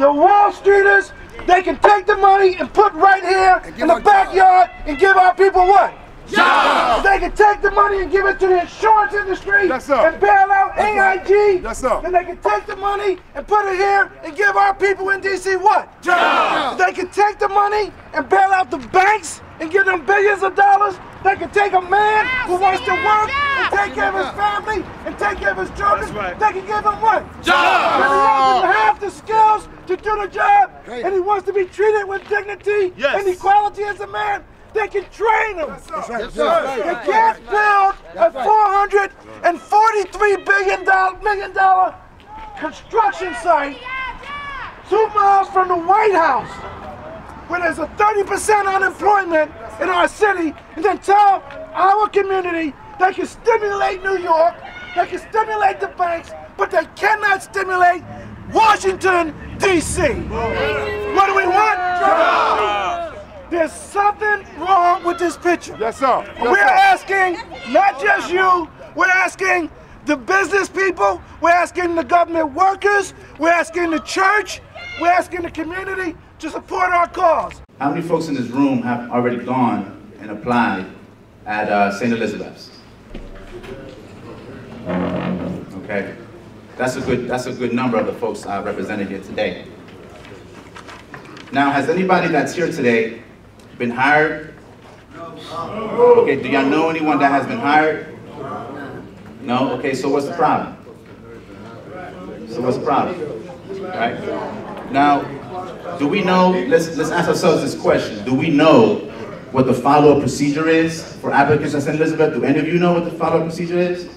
the Wall Streeters, they can take the money and put right here in the backyard and give our people what? Jobs! They can take the money and give it to the insurance industry and bail out AIG. And they can take the money and put it here and give our people in D.C. what? Jobs! They can take the money and bail out the banks and give them billions of dollars. They can take a man who wants to work and take care of his family and take care of his children. They can give him what? Jobs! If he doesn't have the skills to do the job and he wants to be treated with dignity and equality as a man, they can train him. You can't build a $443 million construction site 2 miles from the White House, where there's a 30% unemployment in our city, and then tell our community they can stimulate New York, they can stimulate the banks, but they cannot stimulate Washington, D.C. What do we want? Jobs! There's something wrong with this picture. We're asking, not just you, we're asking the business people, we're asking the government workers, we're asking the church, we're asking the community to support our cause. How many folks in this room have already gone and applied at St. Elizabeth's? Okay, that's a good number of the folks represented here today. Now, has anybody that's here today been hired? Okay, do y'all know anyone that has been hired? No? Okay, so what's the problem? So what's the problem? All right. Now, do we know, let's ask ourselves this question. Do we know what the follow-up procedure is for applicants at St. Elizabeth? Do any of you know what the follow-up procedure is?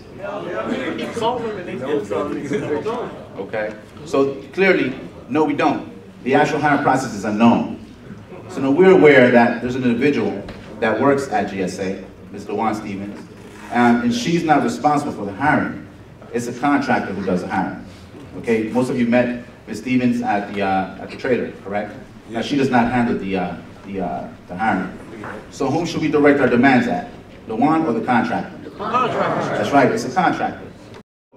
Okay, so clearly, no we don't. The actual hiring process is unknown. So now we're aware that there's an individual that works at GSA, Ms. LaJuan Stevens, and she's not responsible for the hiring. It's a contractor who does the hiring. Okay, most of you met Ms. Stevens at the trailer, correct? Now she does not handle the hiring. So whom should we direct our demands at? LaJuan or the contractor? The contractor. That's right, it's a contractor.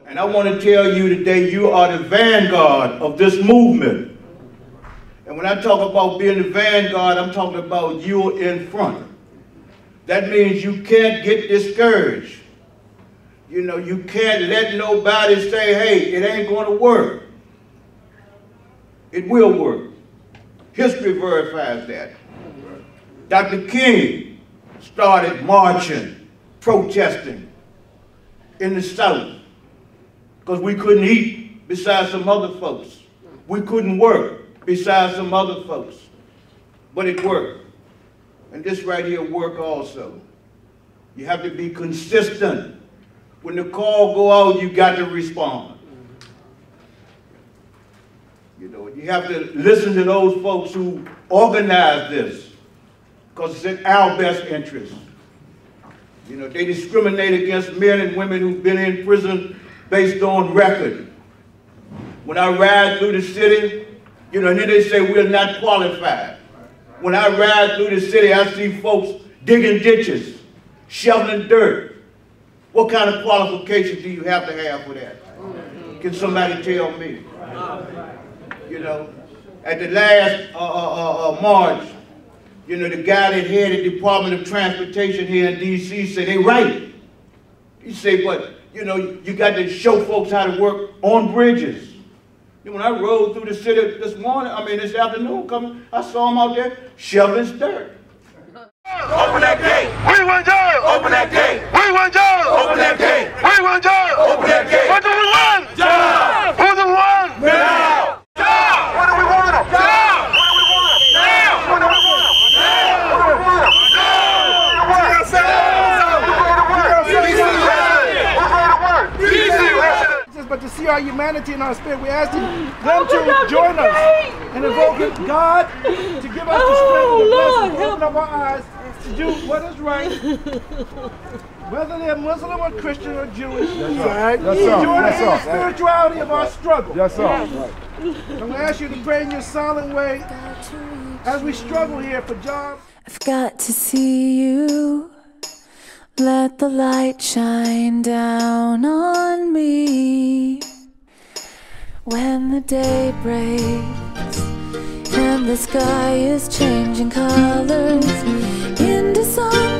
And I want to tell you today, you are the vanguard of this movement. And when I talk about being the vanguard, I'm talking about you in front. That means you can't get discouraged. You know, you can't let nobody say, hey, it ain't going to work. It will work. History verifies that. Dr. King started marching, protesting in the South because we couldn't eat besides some other folks. We couldn't work besides some other folks. But it worked. And this right here worked also. You have to be consistent. When the call go out, you got to respond. You know, you have to listen to those folks who organize this, because it's in our best interest. You know, they discriminate against men and women who've been in prison based on record. When I ride through the city, you know, and then they say we're not qualified. When I ride through the city, I see folks digging ditches, shoveling dirt. What kind of qualifications do you have to have for that? Can somebody tell me? You know, at the last march, you know, the guy that headed the Department of Transportation here in D.C. said, they right. He said, but, you know, you got to show folks how to work on bridges. And when I rode through the city this afternoon, I saw him out there shoveling dirt. Open that gate! We want jobs! Open that gate! We want jobs! Open that gate! We want jobs! Open that gate! What do we want? Jobs! Who do we want? Now! Jobs! What do we want? Jobs! What do we want? Now! What do we want? Now! What do we want? But to see our humanity and our spirit, we ask them to join us and invoke God to give us the strength and the blessing to open up our eyes to do what is right, whether they're Muslim or Christian or Jewish. Join us in the spirituality of our struggle. Yes, sir. And we ask you to pray in your silent way as we struggle here for jobs. I've got to see you. Let the light shine down on me. When the day breaks and the sky is changing colors into something